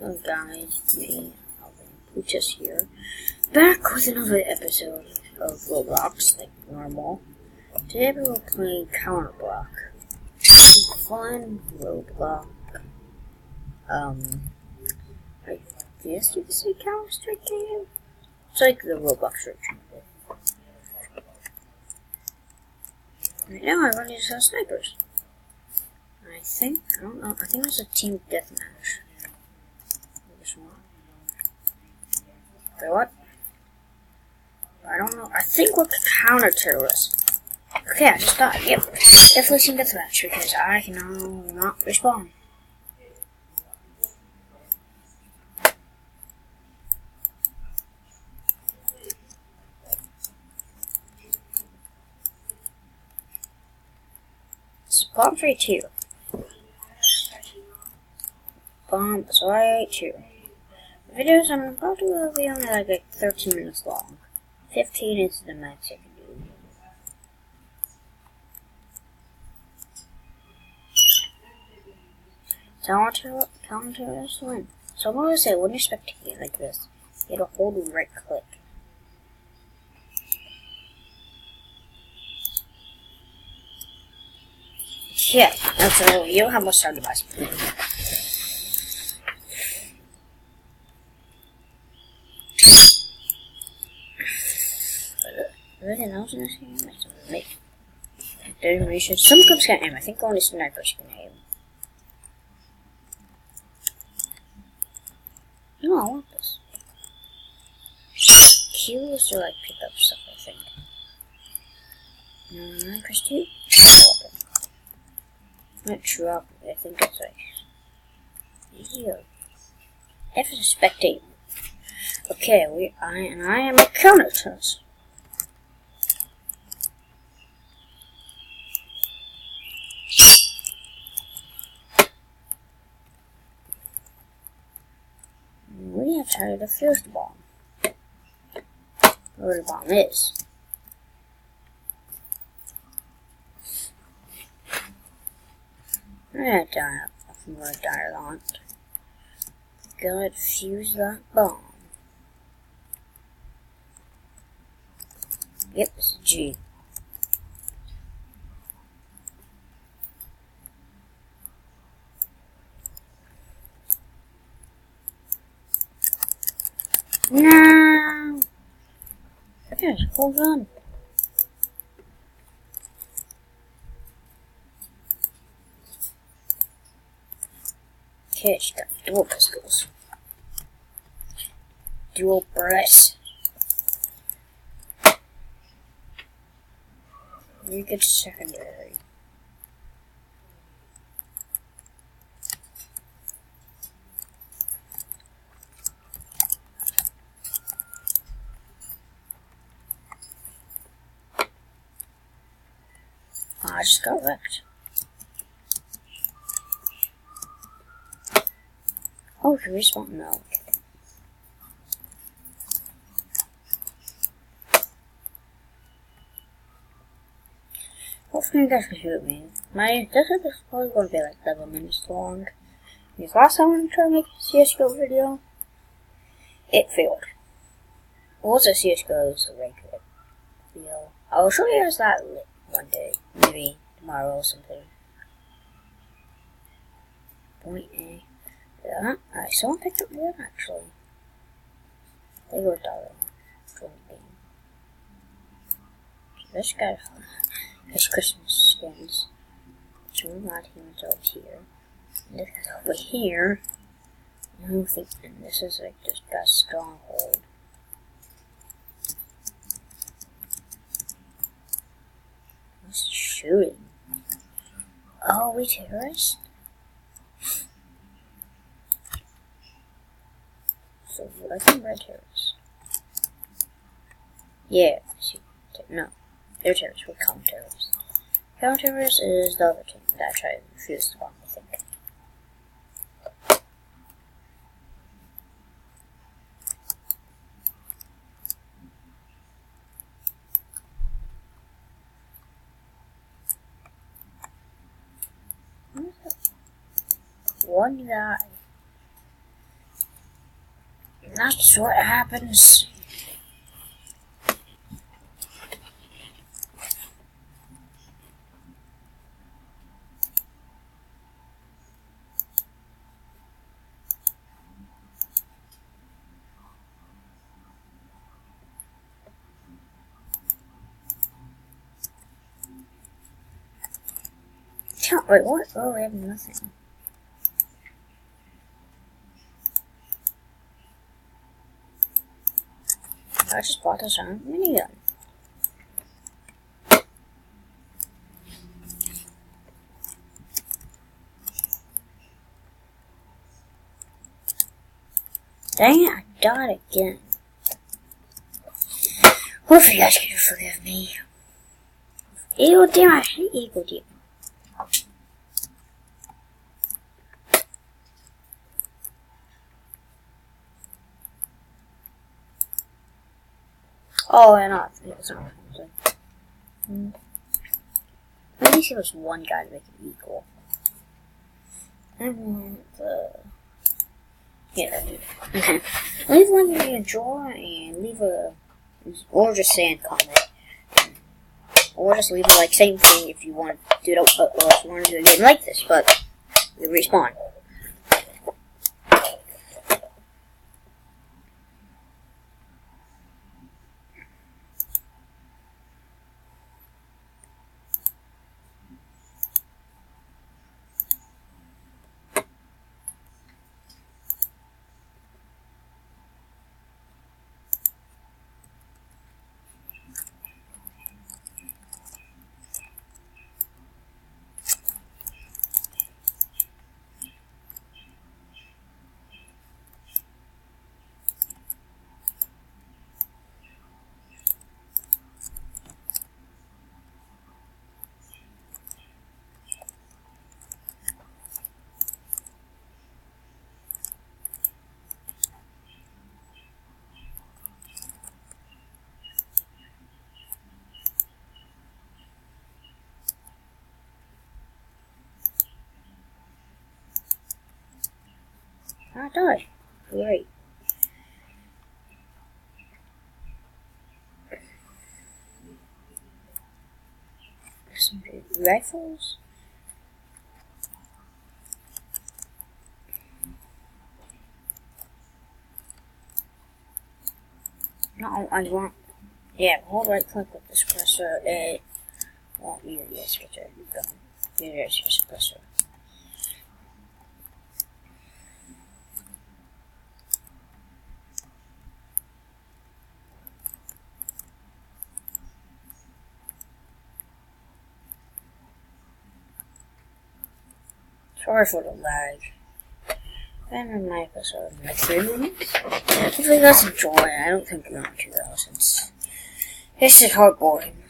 Hello guys, me, Alvin Puchas here, back with another episode of Roblox, like normal. Today we will play Counterblock. Fun Roblox. I guess you could say Counter-Strike game? It's like the Roblox version of it. Right now I run these snipers. I don't know, I think it's a team deathmatch. Wait, what? I don't know. I think we're counter-terrorists. Okay, I just thought, yep. Definitely team deathmatch because I can now not respawn. It's bomb 3-2. Bomb, so I 2. Videos I'm probably will be only like 13 minutes long. 15 is the max I can do. Counter-terrorists win. So I'm going to say, when you're spectating like this, you have to hold right click. Yeah, absolutely. You don't have much time to buy something. Everything else in this game is some clubs can aim. I think only snipers can aim. No, I want this. Q is to like pick up stuff, I think. Press 2. Not drop it. I think it's like easier. F is spectate. Okay, I am a counter-terrorist. We have to defuse the bomb. Where the bomb is. I'm gonna die a lot. Gotta defuse that bomb. Yep, it's a G. No! Yes, hold on. Okay, she got dual pistols. Dual breath. You get secondary. I just got wrecked. Oh, can we respawn? No. Okay. Hopefully you guys can hear me. This is probably going to be like 11 minutes long. Because last time I tried to make a CSGO video, it failed. It was a CSGO, it was a regular video. I will show you guys that one day. Maybe tomorrow or something. Point A. Yeah, alright, someone picked up one actually. They were dollar. This guy has Christmas skins. So we're not even over here. And this guy's over here. I don't think, and this is like just got stronghold. What's shooting? Oh, we terrorists? So I think we're terrorists. Yeah, no. They're terrorists, we're counter-terrorists. Counter-terrorists is the other team that I tried to refuse the bomb, I think. One guy. That's what happens. Wait, what? Oh, we have nothing. I just bought this on minigun. Dang it, I died again. Hopefully you guys can forgive me. Eagle Demon, I hate Eagle Demon. Oh, and not. It's not. At least it was one guy to make it equal. I want the. Yeah, that dude. Okay. Leave a link if you enjoy, and leave a. Or just say in comment. Or just leave a like, same thing if you want to do it, or if you want to do a game like this, but you respawn. I died. Great. Some rifles. No, I want. Yeah, hold right click with the suppressor. A. Want your suppressor. Here's your suppressor. Sorry for the lag. And in my episode in like 3 minutes. Hopefully you guys enjoy. I don't think we're on 2000s. This is hard boring.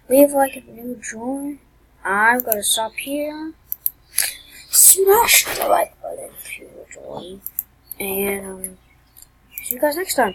Leave like a new drawing. I'm gonna stop here. Smash the like button if you enjoy. And see you guys next time.